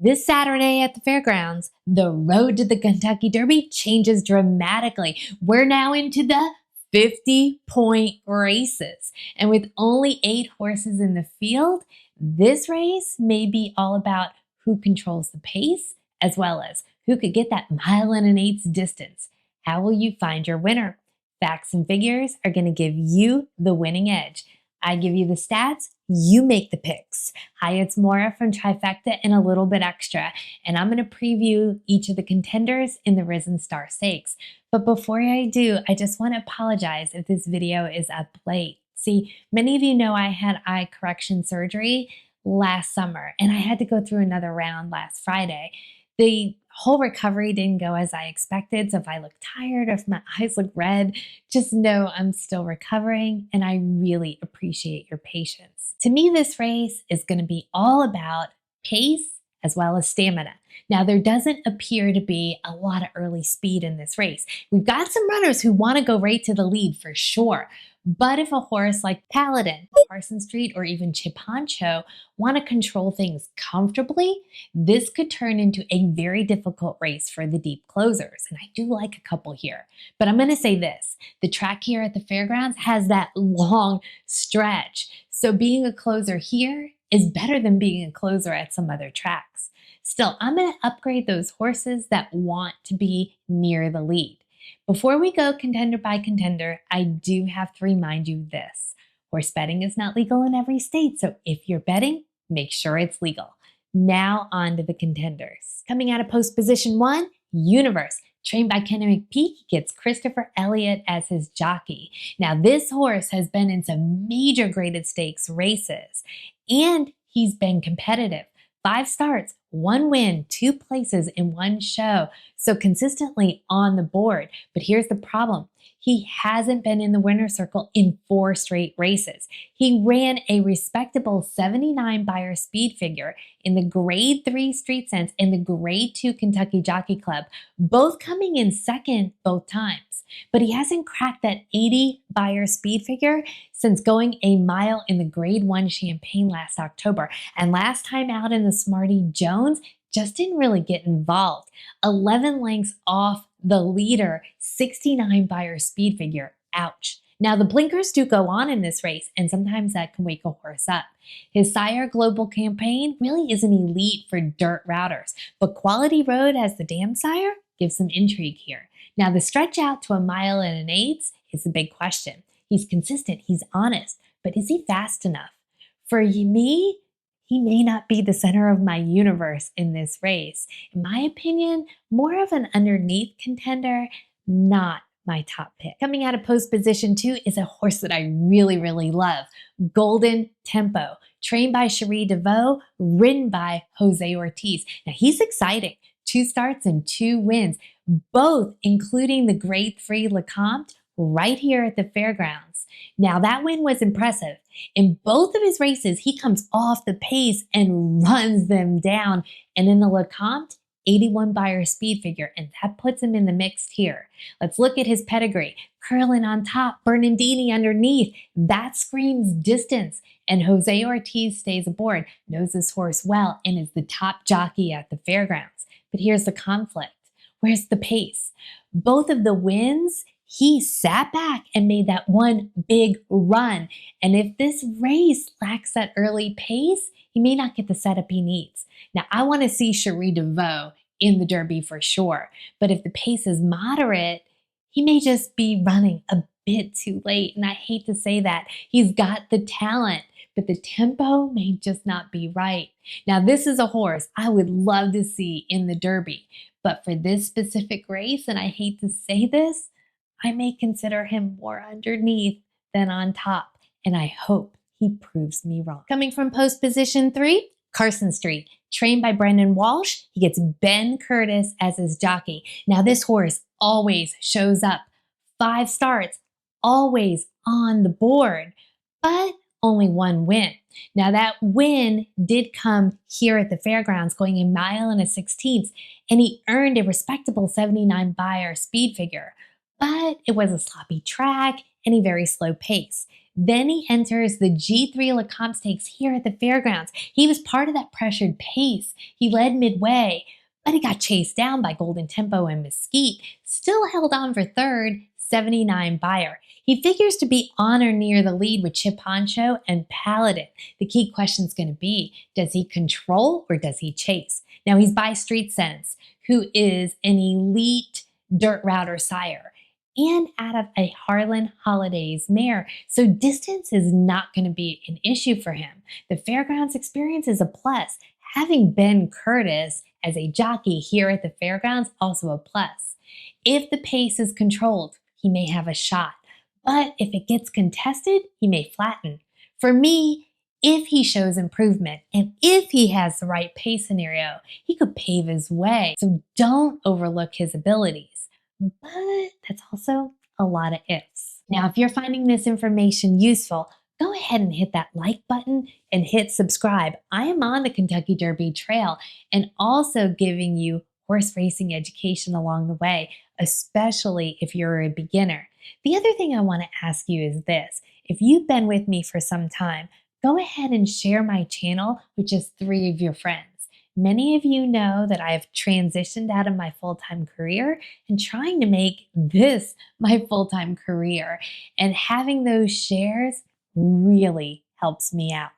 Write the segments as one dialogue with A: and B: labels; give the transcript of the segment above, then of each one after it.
A: This Saturday at the fairgrounds, the road to the Kentucky Derby changes dramatically. We're now into the 50-point races. And with only 8 horses in the field, this race may be all about who controls the pace, as well as who could get that 1.125 miles distance. How will you find your winner? Facts and figures are going to give you the winning edge. I give you the stats, you make the picks. Hi, it's Maura from Trifecta and a little bit extra, and I'm going to preview each of the contenders in the Risen Star Stakes. But before I do, I just want to apologize if this video is up late. See, many of you know I had eye correction surgery last summer, and I had to go through another round last Friday. The whole recovery didn't go as I expected, so if I look tired or if my eyes look red, just know I'm still recovering, and I really appreciate your patience. To me, this race is going to be all about pace as well as stamina. Now, there doesn't appear to be a lot of early speed in this race. We've got some runners who want to go right to the lead for sure. But if a horse like Paladin, Carson Street, or even Honcho want to control things comfortably, this could turn into a very difficult race for the deep closers. And I do like a couple here. But I'm going to say this, the track here at the fairgrounds has that long stretch. So being a closer here is better than being a closer at some other tracks. Still, I'm going to upgrade those horses that want to be near the lead. Before we go contender by contender, I do have to remind you this. Horse betting is not legal in every state, so if you're betting, make sure it's legal. Now on to the contenders. Coming out of post position 1, Universe, trained by Kenny McPeek, gets Christopher Elliott as his jockey. Now this horse has been in some major graded stakes races, and he's been competitive. 5 starts, 1 win, 2 places in 1 show. So consistently on the board. But here's the problem. He hasn't been in the winner's circle in 4 straight races. He ran a respectable 79 Beyer speed figure in the grade 3 Street Sense and the grade 2 Kentucky Jockey Club, both coming in second both times. But he hasn't cracked that 80 Beyer speed figure since going a mile in the grade 1 Champagne last October. And last time out in the Smarty Jones, just didn't really get involved. 11 lengths off the leader, 69 Beyer speed figure. Ouch. Now the blinkers do go on in this race, and sometimes that can wake a horse up. His sire Global Campaign really isn't elite for dirt routers, but Quality Road as the dam sire gives some intrigue here. Now the stretch out to 1.125 miles is the big question. He's consistent, he's honest, but is he fast enough? For me, he may not be the center of my universe in this race. In my opinion, more of an underneath contender, not my top pick. Coming out of post position 2 is a horse that I really love, Golden Tempo, trained by Cherie DeVaux, ridden by Jose Ortiz. Now he's exciting, 2 starts and 2 wins, both including the grade 3 Lecomte right here at the fairgrounds. Now that win was impressive. In both of his races, he comes off the pace and runs them down. And in the Lecomte, 81 Beyer speed figure, and that puts him in the mix here. Let's look at his pedigree. Curlin on top, Bernardini underneath. That screams distance. And Jose Ortiz stays aboard, knows this horse well, and is the top jockey at the fairgrounds. But here's the conflict. Where's the pace? Both of the wins, he sat back and made that one big run. And if this race lacks that early pace, he may not get the setup he needs. Now, I want to see Cherie DeVaux in the Derby for sure. But if the pace is moderate, he may just be running a bit too late. And I hate to say that. He's got the talent, but the tempo may just not be right. Now, this is a horse I would love to see in the Derby. But for this specific race, and I hate to say this, I may consider him more underneath than on top, and I hope he proves me wrong. Coming from post position 3, Carson Street, trained by Brendan Walsh, he gets Ben Curtis as his jockey. Now this horse always shows up. 5 starts, always on the board, but only 1 win. Now that win did come here at the fairgrounds, going 1.16 miles, and he earned a respectable 79 Beyer speed figure. But it was a sloppy track and a very slow pace. Then he enters the G3 Lecomte Stakes here at the fairgrounds. He was part of that pressured pace. He led midway, but he got chased down by Golden Tempo and Mesquite. Still held on for third, 79 buyer. He figures to be on or near the lead with Chip Honcho and Paladin. The key question is going to be, does he control or does he chase? Now he's by Street Sense, who is an elite dirt router sire, and out of a Harlan Holidays mare. So distance is not going to be an issue for him. The fairgrounds experience is a plus. Having Ben Curtis as a jockey here at the fairgrounds, also a plus. If the pace is controlled, he may have a shot. But if it gets contested, he may flatten. For me, if he shows improvement and if he has the right pace scenario, he could pave his way. So don't overlook his abilities. But that's also a lot of ifs. Now, if you're finding this information useful, go ahead and hit that like button and hit subscribe. I am on the Kentucky Derby trail and also giving you horse racing education along the way, especially if you're a beginner. The other thing I want to ask you is this. If you've been with me for some time, go ahead and share my channel with just 3 of your friends. Many of you know that I have transitioned out of my full-time career and trying to make this my full-time career. And having those shares really helps me out.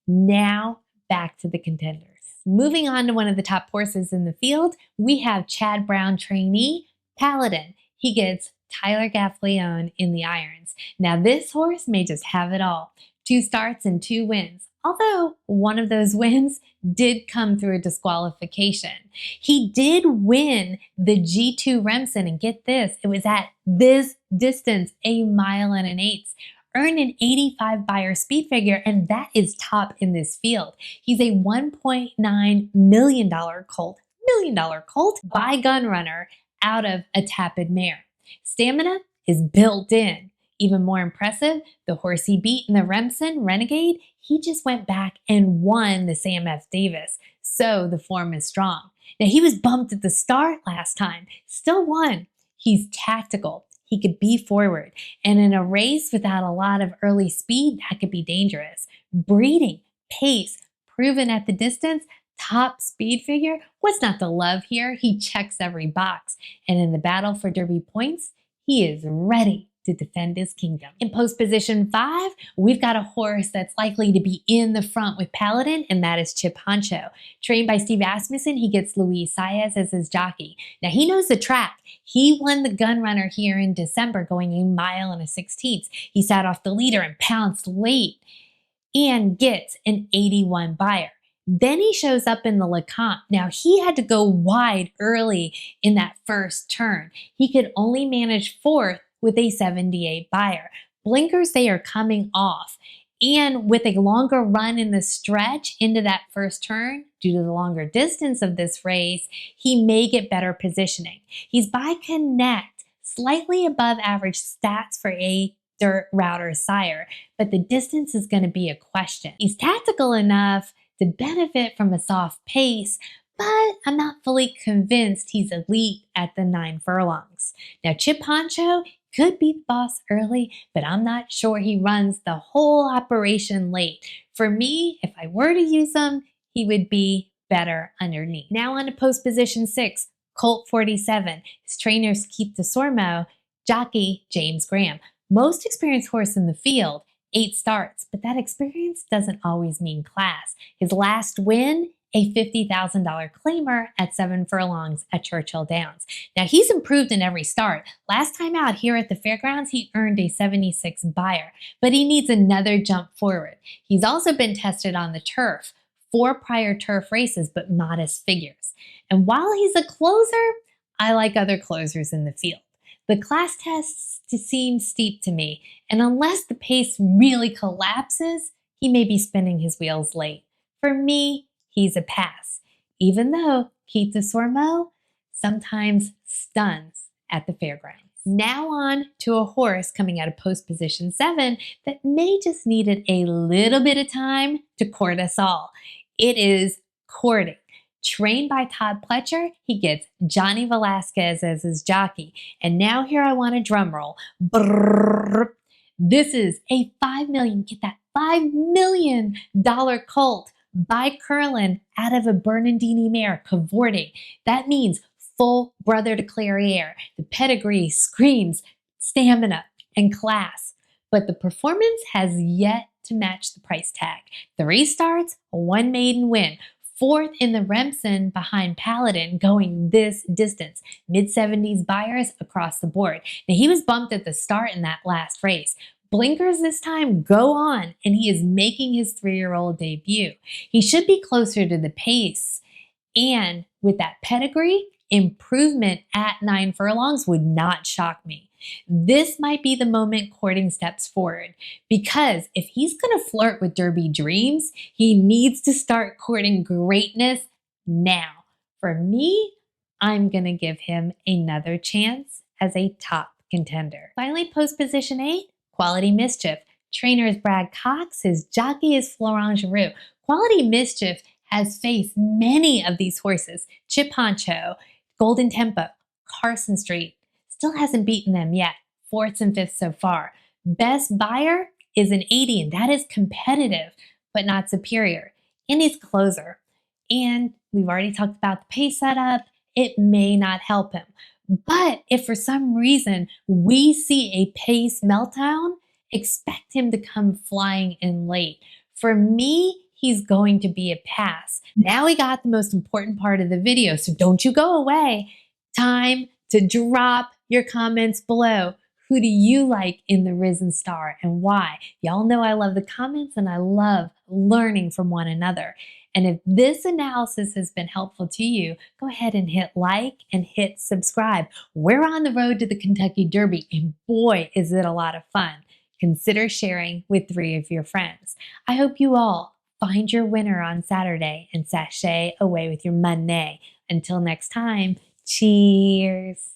A: Now, back to the contenders. Moving on to one of the top horses in the field, we have Chad Brown trainee, Paladin. He gets Tyler Gaffleone in the irons. Now this horse may just have it all. 2 starts and 2 wins. Although one of those wins did come through a disqualification. He did win the G2 Remsen, and get this, it was at this distance, 1 mile and an 1/8. Earned an 85 buyer speed figure, and that is top in this field. He's a $1.9 million Colt by gun runner out of a Tapid mare. Stamina is built in. Even more impressive, the horse he beat in the Remsen, Renegade, he just went back and won the Sam F. Davis. So the form is strong. Now he was bumped at the start last time, still won. He's tactical. He could be forward. And in a race without a lot of early speed, that could be dangerous. Breeding, pace, proven at the distance, top speed figure. What's not to love here? He checks every box. And in the battle for Derby points, he is ready to defend his kingdom. In post position 5, we've got a horse that's likely to be in the front with Paladin, and that is Chip Honcho. Trained by Steve Asmussen, he gets Luis Saez as his jockey. Now he knows the track. He won the gun runner here in December, going 1 mile and a 1/16. He sat off the leader and pounced late and gets an 81 buyer. Then he shows up in the Lecomte. Now he had to go wide early in that first turn. He could only manage 4th with a 78 buyer. Blinkers, they are coming off. And with a longer run in the stretch into that first turn, due to the longer distance of this race, he may get better positioning. He's by Connect, slightly above average stats for a dirt router sire, but the distance is going to be a question. He's tactical enough to benefit from a soft pace, but I'm not fully convinced he's elite at the 9 furlongs. Now Chip Honcho could be the boss early, but I'm not sure he runs the whole operation late. For me, if I were to use him, he would be better underneath. Now on to post position 6, Colt 47. His trainers Keith DeSormo, jockey James Graham. Most experienced horse in the field, 8 starts, but that experience doesn't always mean class. His last win, a $50,000 claimer at 7 furlongs at Churchill Downs. Now he's improved in every start. Last time out here at the fairgrounds, he earned a 76 buyer, but he needs another jump forward. He's also been tested on the turf, 4 prior turf races, but modest figures. And while he's a closer, I like other closers in the field. The class tests seem steep to me, and unless the pace really collapses, he may be spinning his wheels late. For me, he's a pass, even though Keith DeSormo sometimes stuns at the fairgrounds. Now on to a horse coming out of post position 7 that may just needed a little bit of time to court us all. It is Courting. Trained by Todd Pletcher, he gets Johnny Velasquez as his jockey. And now here I want a drum roll. Brrr. This is a $5 million, get that $5 million Colt by Curlin out of a Bernardini mare cavorting. That means full brother to Clairiere. The pedigree screams stamina and class, but the performance has yet to match the price tag. 3 starts, 1 maiden win. 4th in the Remsen behind Paladin going this distance. Mid-70s buyers across the board. Now he was bumped at the start in that last race. Blinkers this time go on, and he is making his 3-year-old debut. He should be closer to the pace, and with that pedigree, improvement at 9 furlongs would not shock me. This might be the moment courting steps forward, because if he's going to flirt with Derby dreams, he needs to start courting greatness now. For me, I'm going to give him another chance as a top contender. Finally, post position 8, Quality Mischief. Trainer is Brad Cox, his jockey is Florent Giroux. Quality Mischief has faced many of these horses. Chip Honcho, Golden Tempo, Carson Street. Still hasn't beaten them yet. 4th and 5th so far. Best buyer is an 80, and that is competitive, but not superior. And he's closer. And we've already talked about the pace setup. It may not help him. But if for some reason we see a pace meltdown, expect him to come flying in late. For me, he's going to be a pass. Now we got the most important part of the video, so don't you go away. Time to drop your comments below. Who do you like in the Risen Star and why? Y'all know I love the comments and I love learning from one another. And if this analysis has been helpful to you, go ahead and hit like and hit subscribe. We're on the road to the Kentucky Derby, and boy, is it a lot of fun. Consider sharing with 3 of your friends. I hope you all find your winner on Saturday and sashay away with your money. Until next time, cheers.